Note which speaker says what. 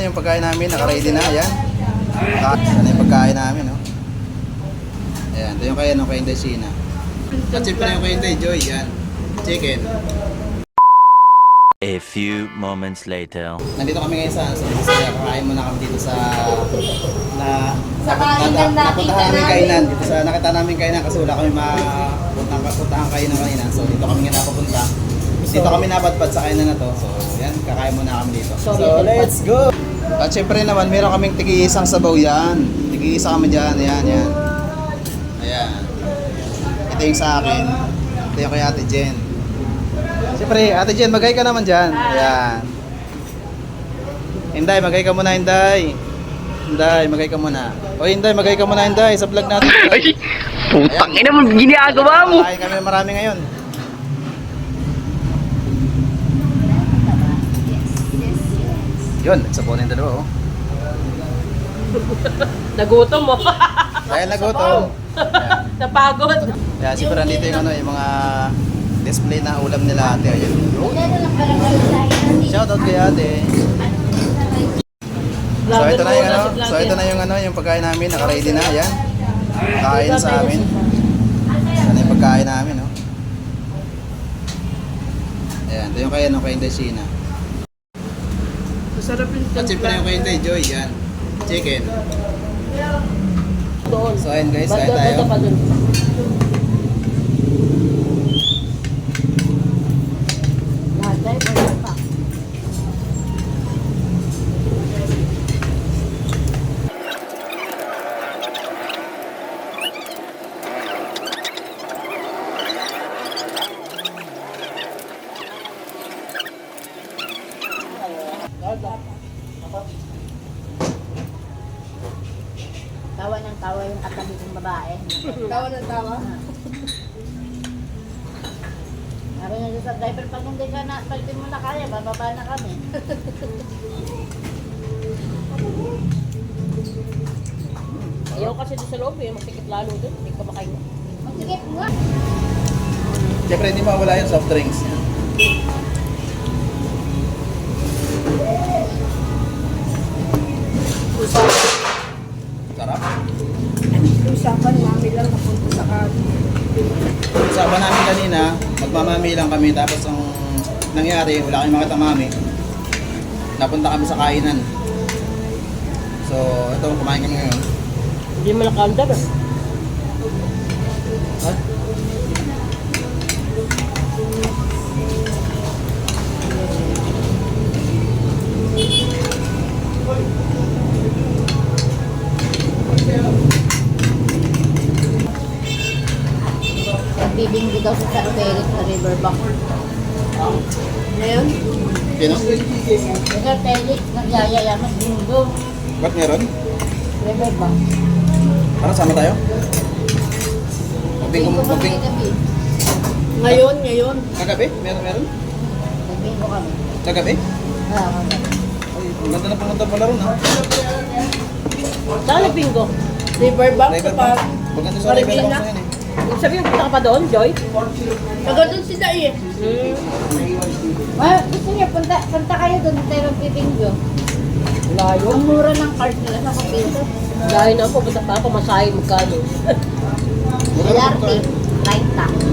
Speaker 1: yung pagkain namin, naka-ready na, ayan. Ano yung pagkain namin, no? Ayan, ito yung kaya ng Inday Sina. At siyempre yung kay Inday Joy, yan. Chicken.
Speaker 2: A few moments later.
Speaker 1: Nandito kami ngayon sa kakain muna kami dito sa
Speaker 3: kainan natin
Speaker 1: napuntahan namin kainan. Dito sa nakita namin kainan kasi wala kami mapuntahan kainan kanina. So dito kami nga napupunta. Dito kami napadpad sa kainan na to. So yan, kakain muna kami dito. So let's go! At syempre naman, meron kaming tigi-isang sabaw yan. Tigi-isa kami dyan. Ayan, yan. Ayan. Ito yung sa akin. Ito yung kay Ate Jen. Siyempre, Ate Jen, magay ka naman dyan. Ayan. Inday, magay ka muna, Inday. Inday, magay ka muna. O Inday, magay ka muna, Inday, sa vlog natin.
Speaker 4: Ay, putang ina mo, ginagawa mo.
Speaker 1: Kakain kami marami ngayon. Yun, nagsaponin dalawa, oh.
Speaker 3: Nagutom mo.
Speaker 1: Dahil nagutom. Ayan.
Speaker 3: Napagod.
Speaker 1: Kaya siguro nandito yung, yung mga display na ulam nila ate. Ayan. Shoutout kay ate. So ito na yung yung pagkain namin, naka-ready na, ayan. Kain na sa amin. Ano yung pagkain namin, no? Ayan, ito yung kaya ng kay Inday Sina.
Speaker 3: Masarap yung
Speaker 1: At siyempre yung kay Inday Joy, yan. Chicken.
Speaker 3: doon.
Speaker 1: So ayun guys, kain tayo.
Speaker 3: Pa dun. Lahat tayo, pa.
Speaker 5: Tawa ng tawa yung katabi kong babae.
Speaker 3: Tawa ng tawa.
Speaker 5: Sabi nga sa driver, pag hindi ka na, palitin mo na kaya, bababa na kami.
Speaker 3: Ayaw kasi doon sa loob eh, masikip lalo doon. Hindi ka makain.
Speaker 5: Magsigip nga.
Speaker 1: Siyempre hindi mawala yung soft drinks. Sarap.
Speaker 3: Usapan namin lang napunta sa kanya.
Speaker 1: Usapan namin kanina, magmamami lang kami tapos ang nangyari, wala kami makita mami. Napunta kami sa kainan. So, ito, kumain kami ngayon.
Speaker 3: Hindi mo nakanda ba?
Speaker 1: Ha?
Speaker 5: Nagbibinggo daw sa Felix sa riverbank.
Speaker 3: Ngayon?
Speaker 1: Sino?
Speaker 5: Sa Felix, nagyayaya, magbinggo.
Speaker 1: Ba't meron?
Speaker 5: Riverbank.
Speaker 1: Para sama tayo?
Speaker 5: Bingo kami
Speaker 1: Magbing.
Speaker 5: gabi.
Speaker 3: Ngayon.
Speaker 1: Kagabi? Meron?
Speaker 5: Nagbingo kami.
Speaker 1: Kagabi?
Speaker 5: Kami.
Speaker 1: Ay, ang ganda na pumunta pala ron ha.
Speaker 3: Saan nagbingo? Riverbank sa
Speaker 1: Riverbank.
Speaker 3: park.
Speaker 1: Maganda sa Riverbank na yan eh.
Speaker 3: Sabi yung punta ka pa doon, Joy? Taga doon si Dai eh.
Speaker 5: Gusto niyo, punta kayo doon tayo magbibinggo.
Speaker 3: Layo.
Speaker 5: Ang mura ng card nila sa kapito.
Speaker 3: Layo na ako, punta pa ako, masahe magkano.
Speaker 5: LRT, 30.